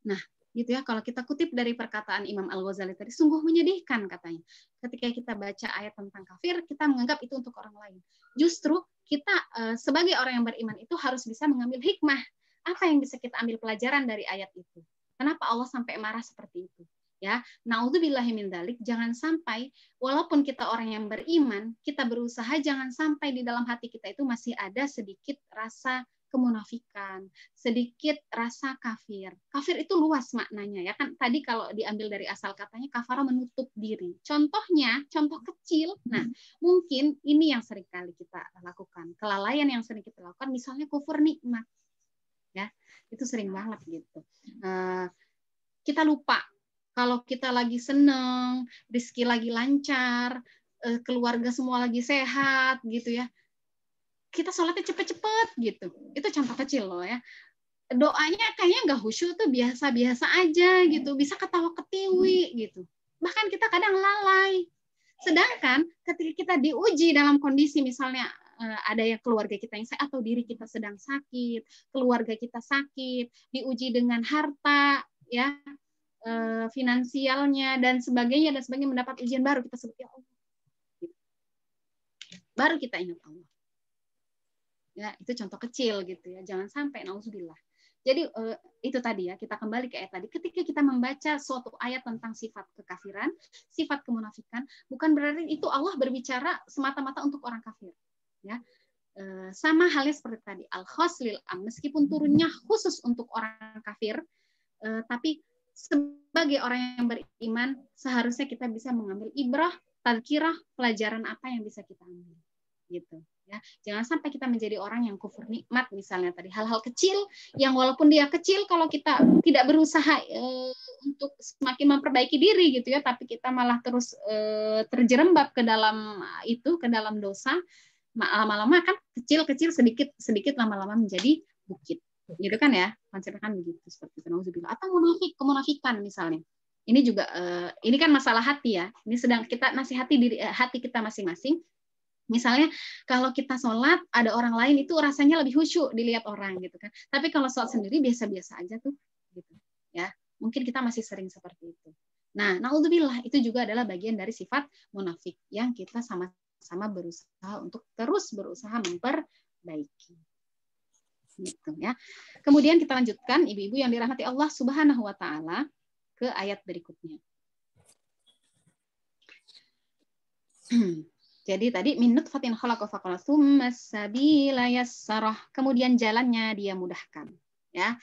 Nah, gitu ya. Kalau kita kutip dari perkataan Imam Al-Ghazali tadi, sungguh menyedihkan katanya. Ketika kita baca ayat tentang kafir, kita menganggap itu untuk orang lain. Justru kita sebagai orang yang beriman itu harus bisa mengambil hikmah. Apa yang bisa kita ambil pelajaran dari ayat itu? Kenapa Allah sampai marah seperti itu? Ya, naudzubillahi min dzalik, jangan sampai walaupun kita orang yang beriman, kita berusaha jangan sampai di dalam hati kita itu masih ada sedikit rasa kemunafikan, sedikit rasa kafir. Kafir itu luas maknanya ya kan. Tadi kalau diambil dari asal katanya kafara menutup diri. Contohnya, contoh kecil. Nah, mungkin ini yang sering kali kita lakukan. Kelalaian yang sering kita lakukan misalnya kufur nikmat. Ya, itu sering banget gitu. Kita lupa kalau kita lagi seneng, rezeki lagi lancar, keluarga semua lagi sehat gitu ya. Kita sholatnya cepet-cepet gitu. Itu contoh kecil loh ya. Doanya kayaknya nggak khusyuk tuh biasa-biasa aja gitu. Bisa ketawa-ketiwi gitu. Bahkan kita kadang lalai. Sedangkan ketika kita diuji dalam kondisi misalnya ada yang keluarga kita yang sakit atau diri kita sedang sakit, keluarga kita sakit, diuji dengan harta, ya, finansialnya dan sebagainya mendapat ujian baru kita sebut ya Allah. Baru kita ingat Allah. Ya, itu contoh kecil gitu ya. Jangan sampai nauzubillah. Jadi itu tadi ya, kita kembali ke ayat tadi. Ketika kita membaca suatu ayat tentang sifat kekafiran, sifat kemunafikan, bukan berarti itu Allah berbicara semata-mata untuk orang kafir. Ya. Sama halnya seperti tadi, al-khas lil am, meskipun turunnya khusus untuk orang kafir, tapi sebagai orang yang beriman, seharusnya kita bisa mengambil ibrah, tadzkirah, pelajaran apa yang bisa kita ambil. Gitu. Ya, jangan sampai kita menjadi orang yang kufur nikmat misalnya tadi hal-hal kecil yang walaupun dia kecil kalau kita tidak berusaha untuk semakin memperbaiki diri gitu ya, tapi kita malah terus terjerembab ke dalam itu, ke dalam dosa, lama-lama kan kecil-kecil sedikit lama-lama menjadi bukit. Gitu kan ya, konsepnya kan begitu seperti itu. Nauzubillah. Atau kemunafikan misalnya. Ini juga ini kan masalah hati ya. Ini sedang kita nasihati diri hati kita masing-masing. Misalnya kalau kita sholat ada orang lain itu rasanya lebih khusyuk dilihat orang gitu kan. Tapi kalau sholat sendiri biasa-biasa aja tuh gitu. Ya, mungkin kita masih sering seperti itu. Nah, naudzubillah itu juga adalah bagian dari sifat munafik yang kita sama-sama berusaha untuk terus berusaha memperbaiki. Gitu ya. Kemudian kita lanjutkan ibu-ibu yang dirahmati Allah Subhanahu wa taala ke ayat berikutnya. Jadi tadi min nutfatin khalaqa faqala tsumma sabila yassarah. Kemudian jalannya dia mudahkan. Ya.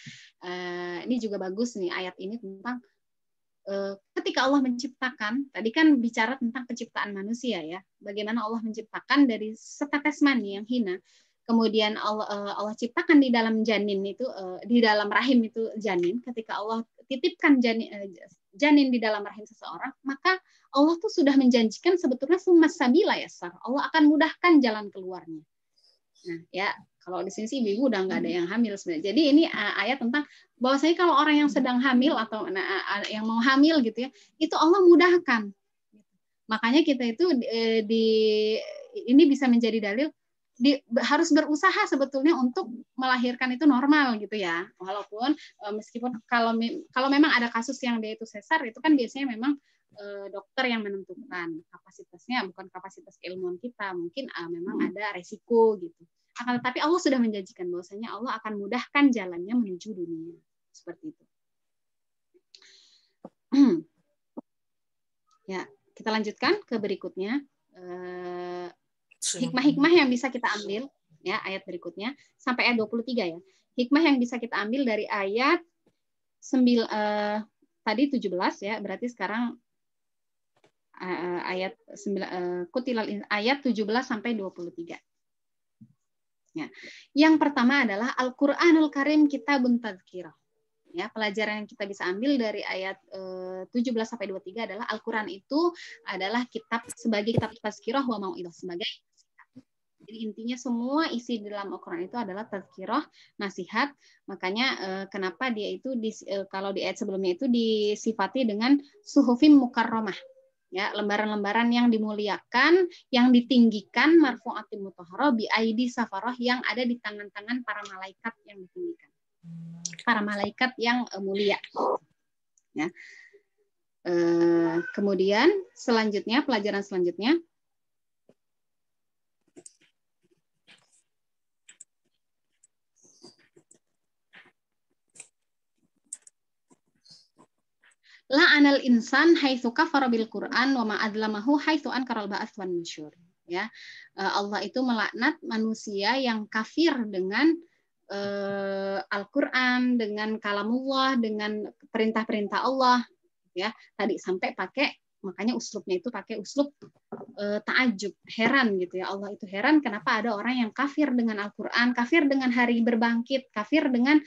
Ini juga bagus nih ayat ini tentang ketika Allah menciptakan, tadi kan bicara tentang penciptaan manusia ya. Bagaimana Allah menciptakan dari setetes mani yang hina. Kemudian Allah ciptakan di dalam janin itu, di dalam rahim itu janin. Ketika Allah titipkan janin di dalam rahim seseorang, maka Allah tuh sudah menjanjikan sebetulnya summas sabila yassar. Allah akan mudahkan jalan keluarnya. Nah, ya kalau di sini sih ibu udah nggak ada yang hamil sebenarnya. Jadi ini ayat tentang bahwasanya kalau orang yang sedang hamil atau yang mau hamil gitu ya, itu Allah mudahkan. Makanya kita itu ini bisa menjadi dalil harus berusaha sebetulnya untuk melahirkan itu normal gitu ya. Walaupun meskipun kalau memang ada kasus yang dia itu sesar, itu kan biasanya memang dokter yang menentukan kapasitasnya, bukan kapasitas keilmuan kita. Mungkin memang ada resiko gitu. Akan tetapi Allah sudah menjanjikan bahwasanya Allah akan mudahkan jalannya menuju dunia. Seperti itu. Ya, kita lanjutkan ke berikutnya. Hikmah-hikmah yang bisa kita ambil ya ayat berikutnya sampai ayat 23 ya. Hikmah yang bisa kita ambil dari ayat tadi 17 ya, berarti sekarang ayat 9 ayat 17 sampai 23. Ya. Yang pertama adalah Al-Qur'anul Karim kitabun tadzkirah. Ya, pelajaran yang kita bisa ambil dari ayat 17 sampai 23 adalah Al-Qur'an itu adalah kitab sebagai kitab tazkirah wa mau'izah, sebagai jadi intinya semua isi dalam Al-Qur'an itu adalah tazkirah, nasihat. Makanya kenapa dia itu kalau di ayat sebelumnya itu disifati dengan suhufim mukarramah. Ya, lembaran-lembaran yang dimuliakan, yang ditinggikan, marfu'atin mutahharah bi aidi safarah, yang ada di tangan-tangan para malaikat yang ditinggikan. Para malaikat yang mulia. Ya. Kemudian selanjutnya, pelajaran selanjutnya, la'anal insan haitsu kafara bil Qur'an wa ma adlamahu haitsu ankaral ba'ats wan nusyur. Ya. Allah itu melaknat manusia yang kafir dengan Al-Qur'an, dengan kalamullah, dengan perintah-perintah Allah, ya. Tadi sampai pakai, makanya uslubnya itu pakai uslub ta'ajub, heran gitu ya. Allah itu heran kenapa ada orang yang kafir dengan Al-Qur'an, kafir dengan hari berbangkit, kafir dengan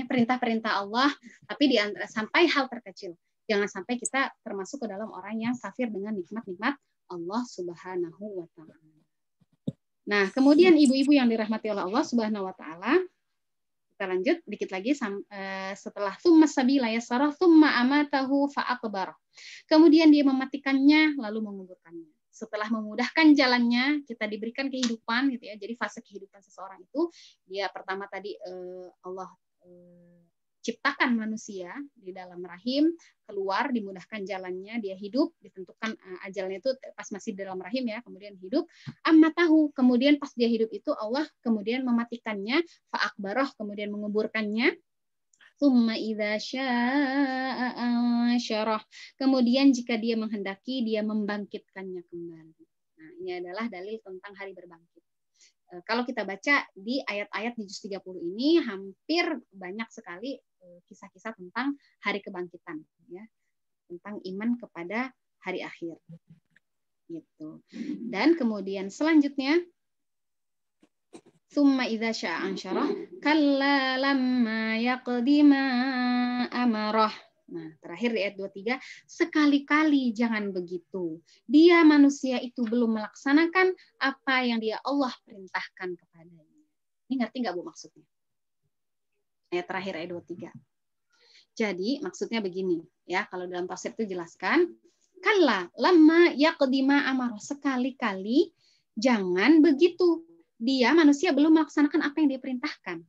perintah-perintah Allah, tapi sampai hal terkecil. Jangan sampai kita termasuk ke dalam orang yang kafir dengan nikmat-nikmat Allah Subhanahu wa taala. Nah, kemudian ibu-ibu yang dirahmati oleh Allah Subhanahu wa taala, kita lanjut dikit lagi setelah tsumma sabila yasara tsumma amatahu fa'aqbara. Kemudian dia mematikannya lalu menguburkannya. Setelah memudahkan jalannya, kita diberikan kehidupan gitu ya. Jadi fase kehidupan seseorang itu dia pertama tadi Allah ciptakan manusia di dalam rahim, keluar, dimudahkan jalannya, dia hidup, ditentukan ajalnya itu pas masih di dalam rahim ya, kemudian hidup, amma tahu, kemudian pas dia hidup itu Allah kemudian mematikannya, fa'akbaroh, kemudian menguburkannya, tsumma idza syaa'a ansyarah, kemudian jika dia menghendaki, dia membangkitkannya kembali. Nah, ini adalah dalil tentang hari berbangkit. Kalau kita baca di ayat-ayat di juz 30 ini hampir banyak sekali kisah-kisah tentang hari kebangkitan ya, tentang iman kepada hari akhir. Gitu. Dan kemudian selanjutnya tsumma idza syaa'a ansyarah kalla lamma yaqdi ma amarah. Nah, terakhir di ayat 23, sekali-kali jangan begitu. Dia manusia itu belum melaksanakan apa yang dia Allah perintahkan kepadanya. Ini ngerti nggak Bu maksudnya? Ayat terakhir ayat 23. Jadi maksudnya begini, ya kalau dalam tafsir itu jelaskan, kalla lamma yaqdima amar, sekali-kali jangan begitu. Dia manusia belum melaksanakan apa yang diperintahkan.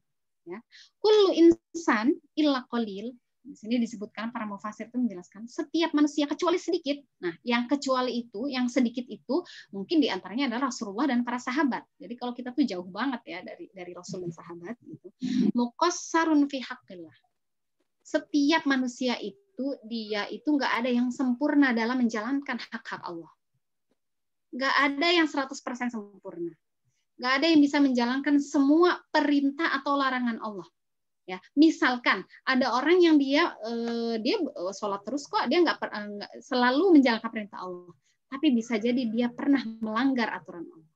Ya. Kullu insan illa qalil. Di sini disebutkan para mufasir itu menjelaskan setiap manusia kecuali sedikit. Nah, yang kecuali itu, yang sedikit itu mungkin diantaranya adalah Rasulullah dan para sahabat. Jadi kalau kita tuh jauh banget ya dari Rasul dan sahabat gitu. Muqassarun fi haqqillah. Setiap manusia itu dia itu nggak ada yang sempurna dalam menjalankan hak-hak Allah. Nggak ada yang 100% sempurna. Nggak ada yang bisa menjalankan semua perintah atau larangan Allah. Ya, misalkan ada orang yang dia sholat terus kok, dia nggak selalu menjalankan perintah Allah, tapi bisa jadi dia pernah melanggar aturan Allah,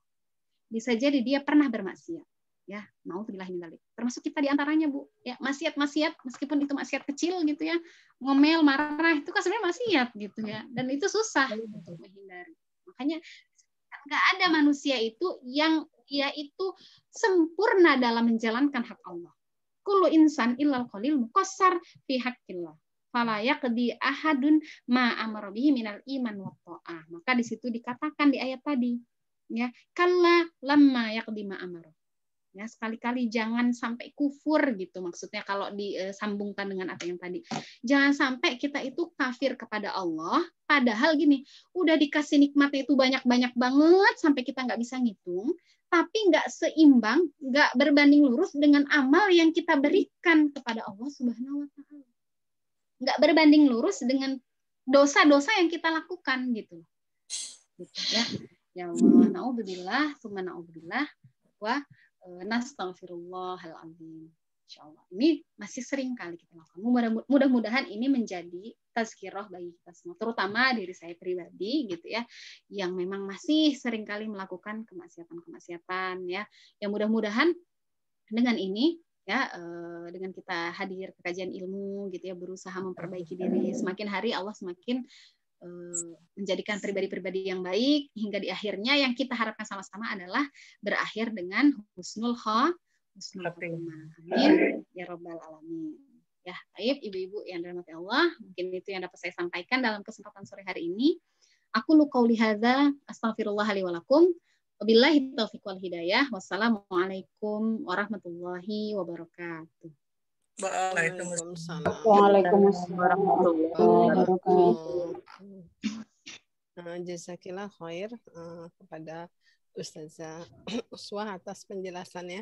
bisa jadi dia pernah bermaksiat, ya, naudzubillah min dzalik. Termasuk kita diantaranya Bu, ya, maksiat meskipun itu maksiat kecil gitu ya, ngomel, marah itu kan sebenarnya maksiat gitu ya, dan itu susah untuk menghindari. Makanya nggak ada manusia itu yang dia itu sempurna dalam menjalankan hak Allah. Kullu insan illal qalil muqassar fi haqqillah. Fala yaqdi ahadun ma amara bihi minal iman wa ta'ah. Maka di situ dikatakan di ayat tadi, ya, kalla lamma yaqdi ma amara. Ya, sekali-kali jangan sampai kufur gitu maksudnya kalau disambungkan dengan apa yang tadi. Jangan sampai kita itu kafir kepada Allah, padahal gini, udah dikasih nikmatnya itu banyak-banyak banget sampai kita nggak bisa ngitung. Tapi nggak seimbang, nggak berbanding lurus dengan amal yang kita berikan kepada Allah Subhanahu wa taala. Nggak berbanding lurus dengan dosa-dosa yang kita lakukan gitu. Ya. Ya Allah, naudzubillah, tsumma naudzubillah wa nastaghfirullahal-azim. Insyaallah. Ini masih sering kali kita lakukan. Mudah-mudahan ini menjadi tazkirah bagi kita semua, terutama diri saya pribadi gitu ya, yang memang masih sering kali melakukan kemaksiatan ya. Yang mudah-mudahan dengan ini ya, dengan kita hadir ke kajian ilmu gitu ya, berusaha memperbaiki diri, semakin hari Allah semakin menjadikan pribadi-pribadi yang baik, hingga di akhirnya yang kita harapkan sama-sama adalah berakhir dengan husnul khotimah. Amin ya rabbal alamin. Ya, baik ibu-ibu yang dirahmati Allah, mungkin itu yang dapat saya sampaikan dalam kesempatan sore hari ini. Aku qauli hadza, astaghfirullah li wa lakum. Wabillahi taufiq wal hidayah. Wassalamualaikum warahmatullahi wabarakatuh. Waalaikumsalam. Waalaikumsalam. warahmatullahi Wabarakatuh. Jazakillah khair kepada Ustazah Uswah atas penjelasannya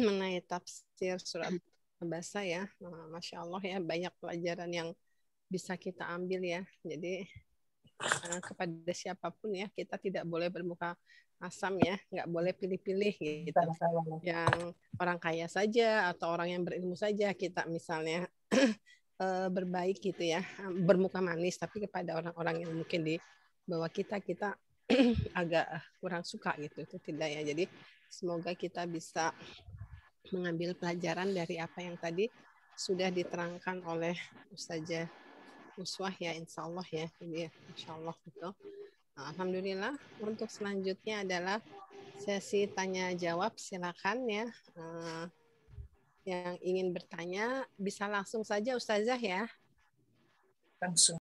mengenai tafsir surat Abasa ya. Masya Allah ya, banyak pelajaran yang bisa kita ambil ya. Jadi kepada siapapun ya, kita tidak boleh bermuka asam ya, nggak boleh pilih-pilih gitu. Yang orang kaya saja atau orang yang berilmu saja kita misalnya berbaik gitu ya, bermuka manis, tapi kepada orang-orang yang mungkin di bawah kita agak kurang suka gitu, itu tidak ya. Jadi semoga kita bisa mengambil pelajaran dari apa yang tadi sudah diterangkan oleh Ustazah Uswah ya, insya Allah ya. Jadi insya Allah gitu. Alhamdulillah. Untuk selanjutnya adalah sesi tanya jawab. Silakan ya. Yang ingin bertanya bisa langsung saja Ustazah ya. Langsung.